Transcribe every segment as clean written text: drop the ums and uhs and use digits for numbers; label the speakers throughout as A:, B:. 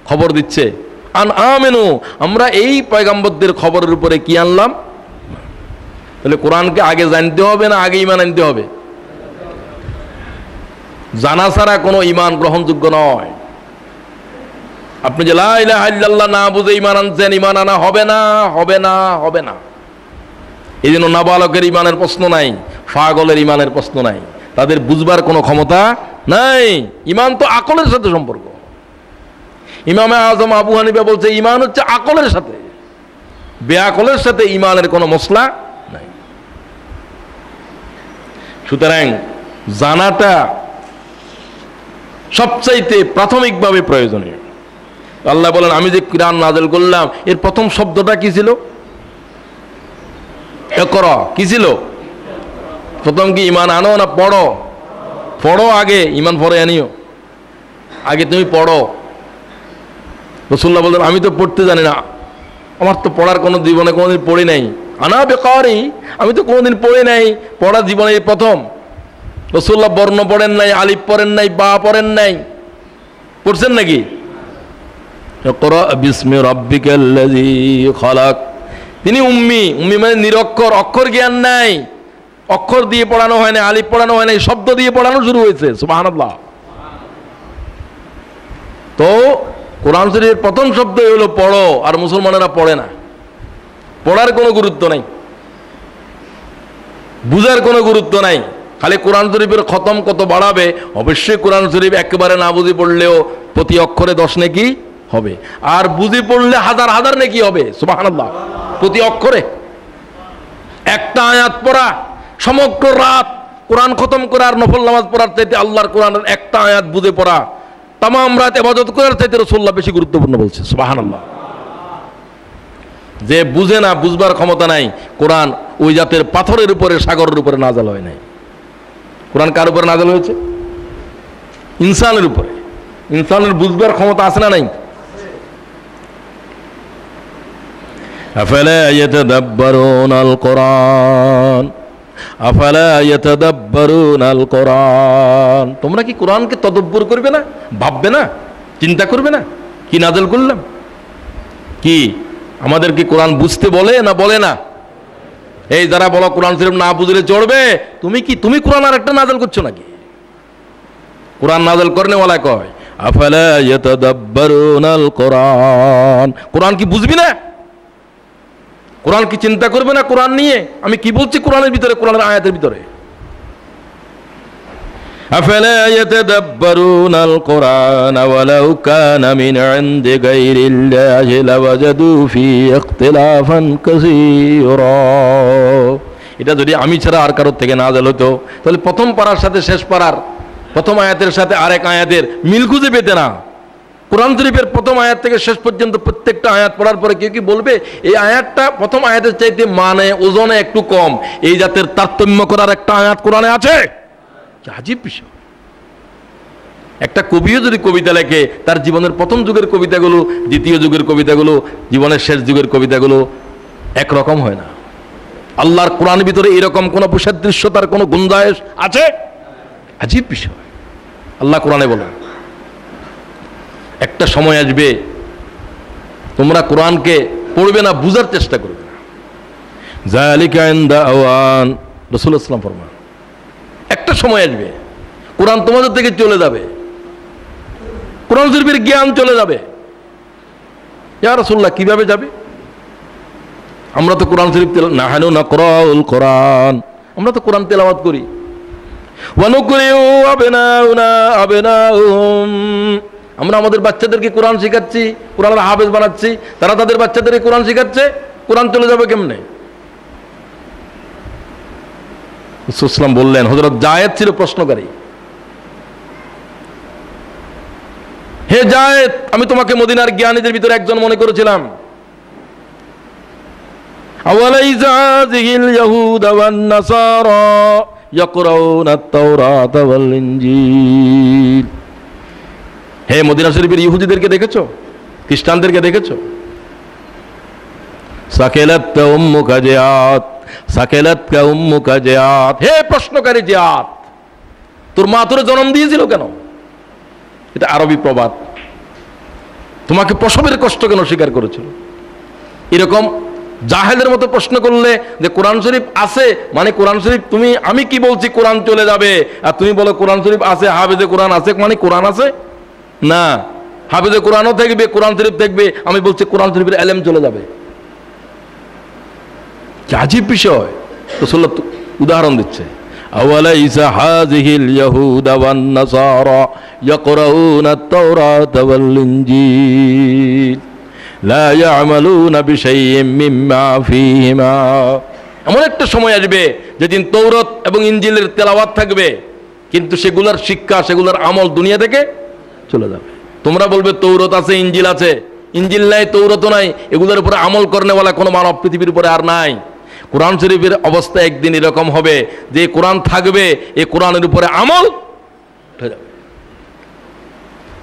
A: খবর দিচ্ছে, আন আমেনু, আমরা এই পয়গম্বরদের খবরের উপরে কি আনলাম। তাহলে কোরআনকে আগে জানতে হবে না আগে ঈমান আনতে হবে? জানা ছাড়া কোনো ঈমান গ্রহণযোগ্য নয়। আপনি যে লা ইলাহা ইল্লাল্লাহ না বুঝে ঈমান আনছেন, ঈমান আনা হবে না, হবে না, হবে না। এই জন্য নাবালকের ঈমানের প্রশ্ন নাই, পাগলের ঈমানের প্রশ্ন নাই, তাদের বুঝবার কোনো ক্ষমতা নাই। ঈমান তো আকলের সাথে সম্পর্ক। ইমামে আজম আবু হানিফা বলছে ঈমান হচ্ছে আকলের সাথে, বেআকলের সাথে ঈমানের কোনো মসলা নাই। সুতরাং জানাটা সবচাইতে প্রাথমিকভাবে প্রয়োজনীয়। আল্লাহ বলেন আমি যে কুরআন নাযিল করলাম এর প্রথম শব্দটা কি ছিল? ইকরা। কি ছিল? প্রথম কি ঈমান আনো না পড়ো? পড়ো আগে, ঈমান পরে আনিও। আগে তুমি পড়ো। রাসূলুল্লাহ বলেন আমি তো পড়তে জানি না, আমার তো পড়ার কোনো জীবনে কোনোদিন পড়ি নাই। আনা বেকারি, আমি তো কোনোদিন পড়ি নাই, পড়া জীবনে প্রথম। রাসূলুল্লাহ বর্ণ পড়েন নাই, আলিফ পড়েন নাই, বা পড়েন নাই, পড়ছেন নাকি? ইকরা বিসমি রাব্বিকাল্লাযী খালাক। তিনি উম্মি। উম্মি মানে নিরক্ষর, অক্ষর জ্ঞান নাই, অক্ষর দিয়ে পড়ানো হয় না, আলিফ পড়ানো হয় না, শব্দ দিয়ে পড়ানো শুরু হয়েছে। সুবহানাল্লাহ। তো কোরআন শরীফের প্রথম শব্দই হলো পড়ো, আর মুসলমানেরা পড়ে না। পড়ার কোনো গুরুত্ব নাই, বুঝার কোনো গুরুত্ব নাই। খালি কোরআন শরীফের খতম কত বাড়াবে, অবশ্যই কোরআন শরীফ একেবারে না বুঝে পড়লেও প্রতি অক্ষরে 10 নেকি হবে, আর বুঝে পড়লে হাজার হাজার নেকি হবে। সুবহানাল্লাহ। প্রতি অক্ষরে একটা আয়াত পড়া, সমগ্র রাত কোরআন খতম করা আর নফল নামাজ পড়ার চাইতে আল্লাহর কোরআনের একটা আয়াত বুঝে পড়া তামাম রাত ইবাদত করার চাইতে রাসূলুল্লাহ বেশি গুরুত্বপূর্ণ বলছে। সুবহানাল্লাহ। যে বুঝে না, বুঝবার ক্ষমতা নাই, কোরআন ওই জাতের পাথরের উপরে, সাগরের উপরে নাযিল হয় নাই। কোরআন কার উপরে নাযিল হয়েছে? ইনসানের উপরে। ইনসানের বুঝবার ক্ষমতা আছে না নাই? আফালা ইয়াতাদাব্বারুনাল কোরআন, আফালা ইয়াতাদাব্বারুনাল কোরআন। তোমরা কি কোরআনকে তদব্বর করবে না, ভাববে না, চিন্তা করবে না? কি নাযিল করলাম, কি আমাদের কি কোরআন বুঝতে বলে না বলে না? এই যারা বলো কোরআন শরীফ না বুঝলে চড়বে, তুমি কোরআন আর একটা নাযিল করছো নাকি? কোরআন নাযিল করনে ওয়ালা কয় আফালা ইয়াতাদাব্বারুনাল কোরআন। কোরআন কি বুঝবি না? কোরআন কি চিন্তা করবে না কোরআন নিয়ে? আমি কি বলছি কোরআনের ভিতরে, কোরআনের আয়াতের ভিতরে। আফালা ইয়াতাদাব্বারুনাল কোরআন ওয়ালাউ কানা মিন ইনদি গায়রিল্লাহি লাওয়াজাদু ফি ইখতিলাফান কাসীরা। এটা যদি আমি ছাড়া আর কারোর থেকে নাযিল হতো, তাহলে প্রথম পারার সাথে শেষ পারার, প্রথম আয়াতের সাথে আরেক আয়াতের মিল খুঁজে পেতে না। কোরআন শরীফের প্রথম আয়াত থেকে শেষ পর্যন্ত প্রত্যেকটা আয়াত পড়ার পরে কেউ কি বলবে এই আয়াতটা প্রথম আয়াতের চাইতে মানে ওজনে একটু কম, এই জাতের তারতম্য করার একটা আয়াত কোরআনে আছে? আজীব বিষয়। একটা কবিও যদি কবিতা লেখে, তার জীবনের প্রথম যুগের কবিতাগুলো, দ্বিতীয় যুগের কবিতাগুলো, জীবনের শেষ যুগের কবিতাগুলো একরকম হয় না। আল্লাহর কোরআনের ভিতরে এরকম কোন সাদৃশ্যতার কোন গুঞ্জাইশ আছে? আজীব বিষয়। আল্লাহ কোরআনে বলেন একটা সময় আসবে তোমরা কোরআনকে পড়বে না, বুঝার চেষ্টা করবে না। যালিকা ইনদা আওয়ান, রাসূলুল্লাহ সাল্লাল্লাহু আলাইহি ওয়াসাল্লাম ফরমান একটা সময় আসবে কোরআন তোমাদের থেকে চলে যাবে, কোরআন শরীফের জ্ঞান চলে যাবে। ইয়া রাসূলুল্লাহ কিভাবে যাবে? আমরা তো কোরআন শরীফ নাহনু নাকরাউল কোরআন, আমরা তো কোরআন তেলাওয়াত করি। ওয়া নুকরিউ আবনাউনা আবনাউহুম, আমরা আমাদের বাচ্চাদেরকে কোরআন শেখাচ্ছি, কোরআনের হাফেজ বানাচ্ছি, তারা তাদের বাচ্চাদেরকে কোরআন শেখাচ্ছে। কোরআন চলে যাবে কেমনে? রাসূল সাল্লাল্লাহু আলাইহি ওয়াসাল্লাম বললেন, হযরত যায়েদ ছিল প্রশ্নকারী, হে যায়েদ, আমি তোমাকে মদিনার জ্ঞানীদের ভিতরে একজন মনে করেছিলাম। আওয়ালাইযা হাযিহিল ইয়াহুদ ওয়ান নাসারা ইয়াকরাউনা আত-তাওরাত ওয়াল ইনজিল। হে মদিনা শরীফের ইহুদিদেরকে দেখেছো, খ্রিস্টানদেরকে দেখেছো? সাকেলাত উম্মুকা জিয়াত, সাকেলাত উম্মুকা জিয়াত। হে প্রশ্নকারী জিয়াত, তোর মা তোর জন্ম দিয়েছিল কেন? এটা আরবি প্রবাদ। তোমাকে প্রসবের কষ্ট কেন স্বীকার করেছিল? এরকম জাহেলের মতো প্রশ্ন করলে যে কোরআন শরীফ আছে মানে কোরআন শরীফ তুমি, আমি কি বলছি কোরআন চলে যাবে, আর তুমি বলো কোরআন শরীফ আছে, হাফেজে কোরআন আছে মানে কোরআন আছে না, হাফেজে কোরআনও থাকবে, কোরআন শরীফ থাকবে, আমি বলছি কোরআন শরীফের এলেম চলে যাবে। কি আজীব বিষয়! রাসূলুল্লাহ উদাহরণ দিচ্ছে, আওয়ালাইসা হাযিহিল ইয়াহুদা ওয়ান নাসারা ইয়াকরাউনা আত-তাওরাতা ওয়াল ইনজিল লা ইয়ামালুনা বিশাইইন মিম্মা ফীহিমা। এমন একটা সময় আসবে যেদিন তৌরাত এবং ইনজিলের তেলাওয়াত থাকবে, কিন্তু সেগুলোর শিক্ষা, সেগুলোর আমল দুনিয়া থেকে চলে যাবে। তোমরা বলবে তৌরাত আছে, ইনজিল আছে, ইনজিল নাই, তৌরাতও নাই, এগুলোর উপরে আমল করেনেওয়ালা কোনো মানব পৃথিবীর উপরে আর নাই। কোরআন শরীফের অবস্থা একদিন এরকম হবে যে কোরআন থাকবে, এই কোরআনের উপরে আমল উঠে যাবে।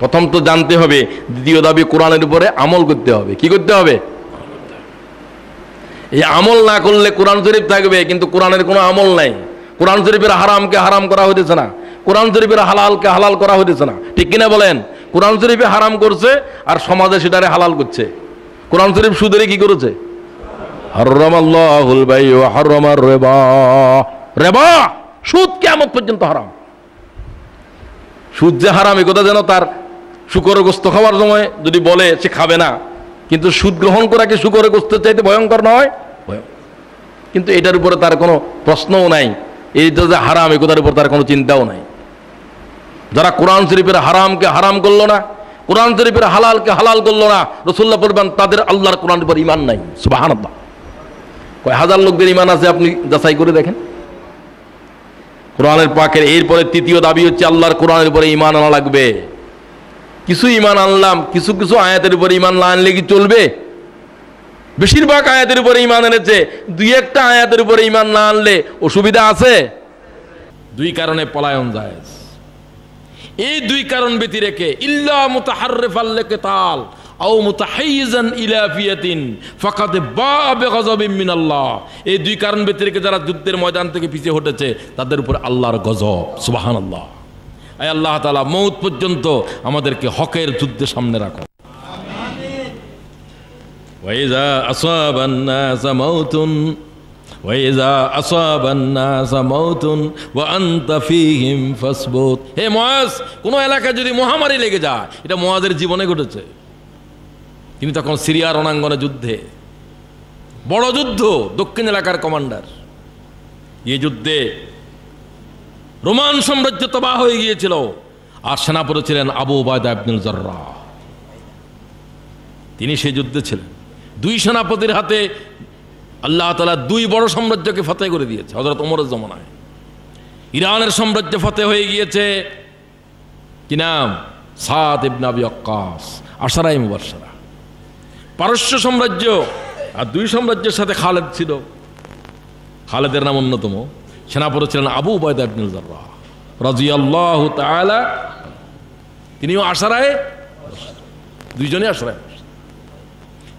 A: প্রথম তো জানতে হবে, দ্বিতীয় দাবি কোরআনের উপরে আমল করতে হবে। কি করতে হবে? এই আমল না করলে কোরআন শরীফ থাকবে কিন্তু কোরআনের কোনো আমল নাই। কোরআন শরীফের হারামকে হারাম করা হইতেছে না, কোরআন শরীফের হালালকে হালাল করা হইতেছে না, ঠিক কিনা বলেন? কোরআন শরীফে হারাম করছে আর সমাজে সেটারে হালাল করছে। কোরআন শরীফ সুদের কি করেছে? হারামাল্লাহুল বাই ওয়া হারামার রিবা, রিবা সুদ কিয়ামত পর্যন্ত হারাম। সুদ যে হারাম এই কথা যেন তার শুকরের গোশত খাওয়ার সময় যদি বলে সে খাবে না, কিন্তু সুদ গ্রহণ করা কি শুকরের গোশতের চাইতে ভয়ঙ্কর নয়? কিন্তু এটার উপরে তার কোনো প্রশ্নও নাই, এইটা যে হারাম এই কথার উপর তার কোনো চিন্তাও নাই। যারা কোরআন শরীফের হারামকে হারাম করলো না, কোরআন শরীফের হালালকে হালাল করলো না, রাসূলুল্লাহ বলবেন তাদের আল্লাহর কোরআনের উপর ঈমান নাই। সুবহানাল্লাহ। কয় হাজার লোকদের ঈমান আছে আপনি যাচাই করে দেখেন। কোরআনের পাকের এরপরে তৃতীয় দাবি হচ্ছে আল্লাহর কোরআনের উপরে ঈমান আনা লাগবে। কিছু ঈমান আনলাম, কিছু কিছু আয়াতের উপরে ঈমান না আনলে কি চলবে? বেশিরভাগ আয়াতের উপরে ঈমান এনেছে, দুই একটা আয়াতের উপরে ঈমান না আনলে অসুবিধা আছে। দুই কারণে পলায়ন জায়েজ। এই দুই কারণ ব্যতি রেখে ইল্লা মুতাহাররিফাল লিকিতাল আও মুতাহাইয়িজান ইলা ফিয়াতিন ফাকাদ বাআ বিগাযাবিন মিনাল্লাহ, এই দুই কারণ ব্যতি রেখে যারা যুদ্ধের ময়দান থেকে পিছিয়ে হটেছে তাদের উপর আল্লাহর গজব। সুবহানাল্লাহ। আয় আল্লাহ তাআলা মওত পর্যন্ত আমাদেরকে হকের যুদ্ধে সামনে রাখো। আমিন। ওয়া ইযা আসাবান নাসা মাউতুন ওয়াইজা আসাবান নাসা মাউতুন ওয়া আনতা ফীহিম ফাসবুত। হে মুআজ, কোন এলাকায় যদি মহামারী লেগে যায়, এটা মুআজের জীবনে ঘটেছে। তিনি তখন সিরিয়া রণাঙ্গনে যুদ্ধে, বড় যুদ্ধ, দক্ষিণ এলাকার কমান্ডার। এই যুদ্ধে রোমান সাম্রাজ্য তবাহ হয়ে গিয়েছিল, আর সেনাপতি ছিলেন আবু উবায়দা ইবনুল জাররাহ। তিনি সেই যুদ্ধে ছিলেন। দুই সেনাপতির হাতে আল্লাহ তাআলা দুই বড় সাম্রাজ্যকে ফতেহ করে দিয়েছে হযরত ওমরের জমানায়। ইরানের সাম্রাজ্য ফতেহ হয়ে গিয়েছে, কি নাম? সাদ ইবনে আবি ওয়াক্কাস, আশারায়ে মুবাশশারা। পারস্য সাম্রাজ্য আর দুই সাম্রাজ্যের সাথে খালেদ ছিল। খালেদের নাম অন্যতম। সেনাপতি ছিলেন আবু উবায়দা ইবনুল জাররাহ রাদিয়াল্লাহু তাআলা। তিনিও আশারায়ে, দুইজনই আশারায়ে।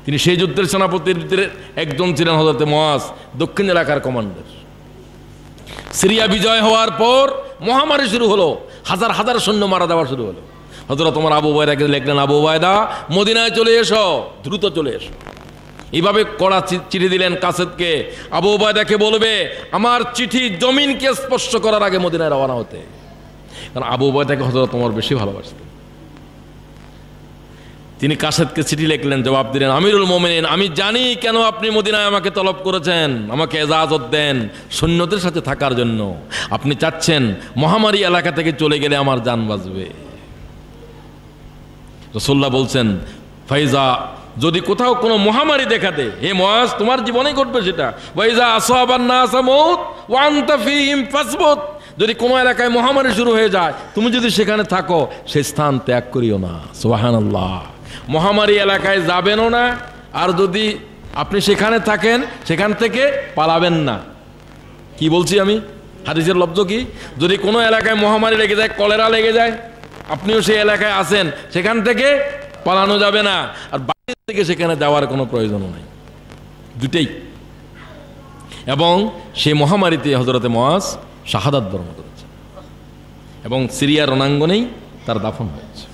A: তিনি সেই যুদ্ধের সেনাপতির ভিতরে একজন ছিলেন হযরত মুআজ, দক্ষিণ এলাকার কমান্ডার। সিরিয়া বিজয় হওয়ার পর মহামারী শুরু হলো, হাজার হাজার সৈন্য মারা দেওয়া শুরু হলো। হযরত ওমর আবু উবায়দাকে লিখলেন, আবু উবায়দা মদিনায় চলে এসো, দ্রুত চলে এসো। এইভাবে কড়া চিঠি দিলেন কাসেদকে, আবু উবায়দাকে বলবে আমার চিঠি জমিনকে স্পর্শ করার আগে মদিনায় রওনা হতে। কারণ আবু উবায়দাকে হযরত ওমর বেশি ভালোবাসতেন। তিনি কাসেদকে চিঠি লিখলেন, জবাব দিলেন, আমিরুল মুমিনিন, আমি জানি কেন আপনি মদিনায় আমাকে তলব করেছেন। আমাকে ইজাজত দেন সৈন্যদের সাথে থাকার জন্য। আপনি চাচ্ছেন মহামারী এলাকা থেকে চলে গেলে আমার জান বাঁচবে। রাসূলুল্লাহ বলছেন, ফাইজা, যদি কোথাও কোনো মহামারী দেখা দেয়, হে মুআজ তোমার জীবনে ঘটবে সেটা। ওয়াইজা আসাবান নাসা মাউত ওয়া আনতা ফীহিম ফাসবুত, যদি কোনো এলাকায় মহামারী শুরু হয়ে যায়, তুমি যদি সেখানে থাকো, সেই স্থান ত্যাগ করিও না। সুবহানাল্লাহ। মহামারী এলাকায় যাবেনও না, আর যদি আপনি সেখানে থাকেন সেখান থেকে পালাবেন না। কি বলছি আমি? হাদিসের লব্ধ কি? যদি কোনো এলাকায় মহামারী লেগে যায়, কলেরা লেগে যায়, আপনিও সেই এলাকায় আছেন, সেখান থেকে পালানো যাবে না, আর বাইরে থেকে সেখানে যাওয়ার কোনো প্রয়োজনও নাই। দুটেই। এবং সেই মহামারীতে হযরতে মুআজ শাহাদাত বরণ করেছে এবং সিরিয়ার রণাঙ্গনেই তার দাফন হয়েছে।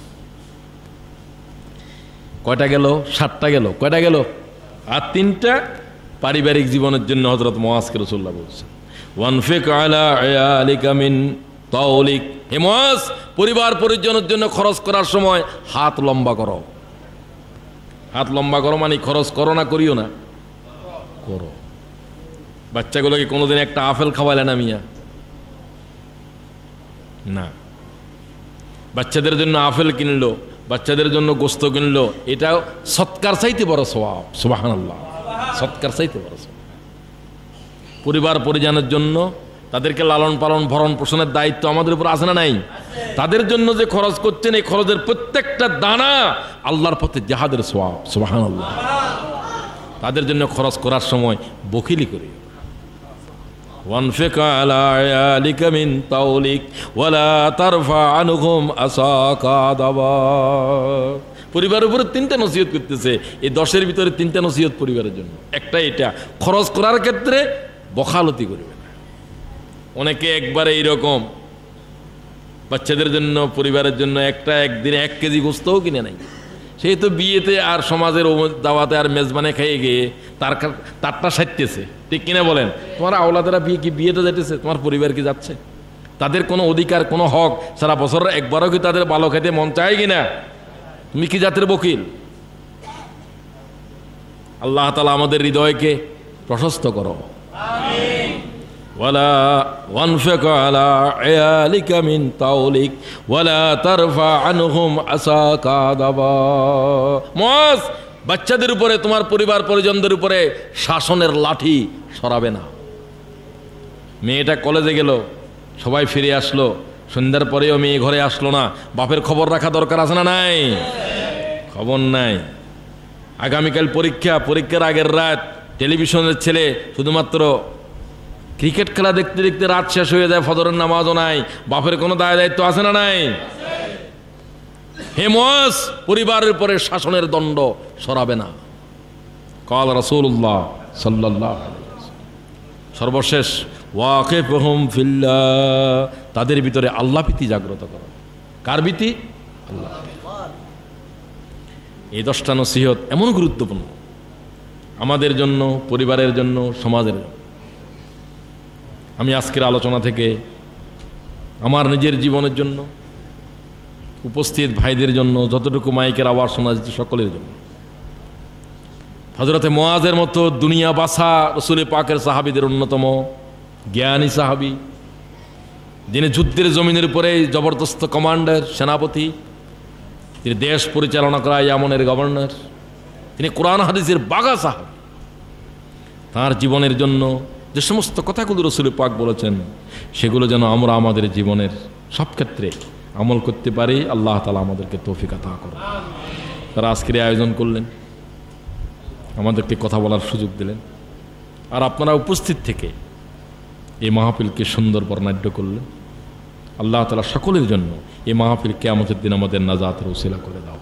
A: কয়টা গেল? 7টা গেল। কয়টা গেল? আর 3টা পারিবারিক জীবনের জন্য হযরত মুআজকে রাসূলুল্লাহ বলছেন, ওয়ানফিক আলা আয়ালিকা মিন তাওলিক। হে মুআজ, পরিবার পরিজনের জন্য খরচ করার সময় হাত লম্বা করো। হাত লম্বা করো মানে খরচ করো না করিও না? করো। বাচ্চাগুলোকে কোনোদিন একটা আপেল খাওয়ালে না মিয়া? না। বাচ্চাদের জন্য আপেল কিনলো, বাচ্চাদের জন্য গোস্ত কিনলো, এটাও সৎকার চাইতে বড় সওয়াব। সুবহানাল্লাহ, সৎকার চাইতে বড় সওয়াব। পরিবার পরিজনের জন্য তাদেরকে লালন পালন ভরণ পোষণের দায়িত্ব আমাদের উপর আছে না নাই? তাদের জন্য যে খরচ করছেন, এই খরচের প্রত্যেকটা দানা আল্লাহর পথে জিহাদের সওয়াব। সুবহানাল্লাহ। তাদের জন্য খরচ করার সময় বখিলি করি। ওয়ানফিক আলা আয়ালিকা মিন তাওলিক ওয়ালা তারফা আনহুম আসাকা দাবা। পরিবারের উপরে 3টা নসিহত করতেছে। এই 10-এর ভিতরে 3টা নসিহত পরিবারের জন্য। একটা এটা, খরচ করার ক্ষেত্রে বখালতি করবে না। অনেকে একবারে এইরকম বাচ্চাদের জন্য পরিবারের জন্য একদিনে 1 কেজি গোস্তও কিনে নাই। সেই তো বিয়েতে আর সমাজের দাওয়াতে আর মেজবানে খেয়ে গিয়ে তারটা সাজতেছে। ঠিক কিনা বলেন? তোমার আওলাদেরা বিয়েতে যাইতেছে, তোমার পরিবার কি যাচ্ছে? তাদের কোনো অধিকার, কোনো হক সারা বছর একবারও কি তাদের ভালো খেতে মন চায় কিনা? তুমি কি জাতের বকিল? আল্লাহ তাআলা আমাদের হৃদয়কে প্রশস্ত করো। ওয়ালা ওয়ানফিক আলা আয়ালিকা মিন তাওলিক ওয়ালা তারফা আনহুম আসাকা দাবা। মুআজ, বাচ্চাদের উপরে, তোমার পরিবার পরিজনদের উপরে শাসনের লাঠি সরাবে না। মেয়েটা কলেজে গেল, সবাই ফিরে আসলো, সন্ধ্যার পরেও মেয়ে ঘরে আসলো না, বাপের খবর রাখা দরকার আছে না নাই? খবর নাই। আগামীকাল পরীক্ষা, পরীক্ষার আগের রাত টেলিভিশনের ছেলে শুধুমাত্র ক্রিকেট খেলা দেখতে দেখতে রাত শেষ হয়ে যায়, ফজরের নামাজও নাই। বাপের কোনো দায় দায়িত্ব আছে না নাই? হে মুআজ, পরিবারের উপরে শাসনের দণ্ড সরাবে না। কাল রাসূলুল্লাহ সাল্লাল্লাহু আলাইহি ওয়াসাল্লাম। সর্বশেষ, ওয়াকিফহুম ফিল্লাহ, তাদের ভিতরে আল্লাহ ভীতি জাগ্রত করো। কার ভীতি? আল্লাহ। এই 10টা নসিহত এমন গুরুত্বপূর্ণ আমাদের জন্য, পরিবারের জন্য, সমাজের জন্য। আমি আজকের আলোচনা থেকে আমার নিজের জীবনের জন্য, উপস্থিত ভাইদের জন্য, যতটুকু মাইকের আওয়াজ শোনা যাচ্ছে সকলের জন্য, হযরতে মুআজের মতো দুনিয়া বাছা রাসূল পাকের সাহাবীদের অন্যতম জ্ঞানী সাহাবী, যিনি যুদ্ধের জমিনের উপরে জবরদস্ত কমান্ডার, সেনাপতি, তিনি দেশ পরিচালনা করা ইয়ামনের গভর্নর, তিনি কোরআন হাদিসের বাগা সাহাবী। তার জীবনের জন্য যে সমস্ত কথাগুলো রাসূল পাক বলেছেন, সেগুলো যেন আমরা আমাদের জীবনের সব ক্ষেত্রে আমল করতে পারি। আল্লাহ তাআলা আমাদেরকে তৌফিক আতা করুন। তারা আজকের আয়োজন করলেন, আমাদেরকে কথা বলার সুযোগ দিলেন, আর আপনারা উপস্থিত থেকে এই মাহফিলকে সুন্দর বর্ণাঢ্য করলেন। আল্লাহ তাআলা সকলের জন্য এই মাহফিল কিয়ামতের দিন আমাদের নাজাতের উসিলা করে দাও।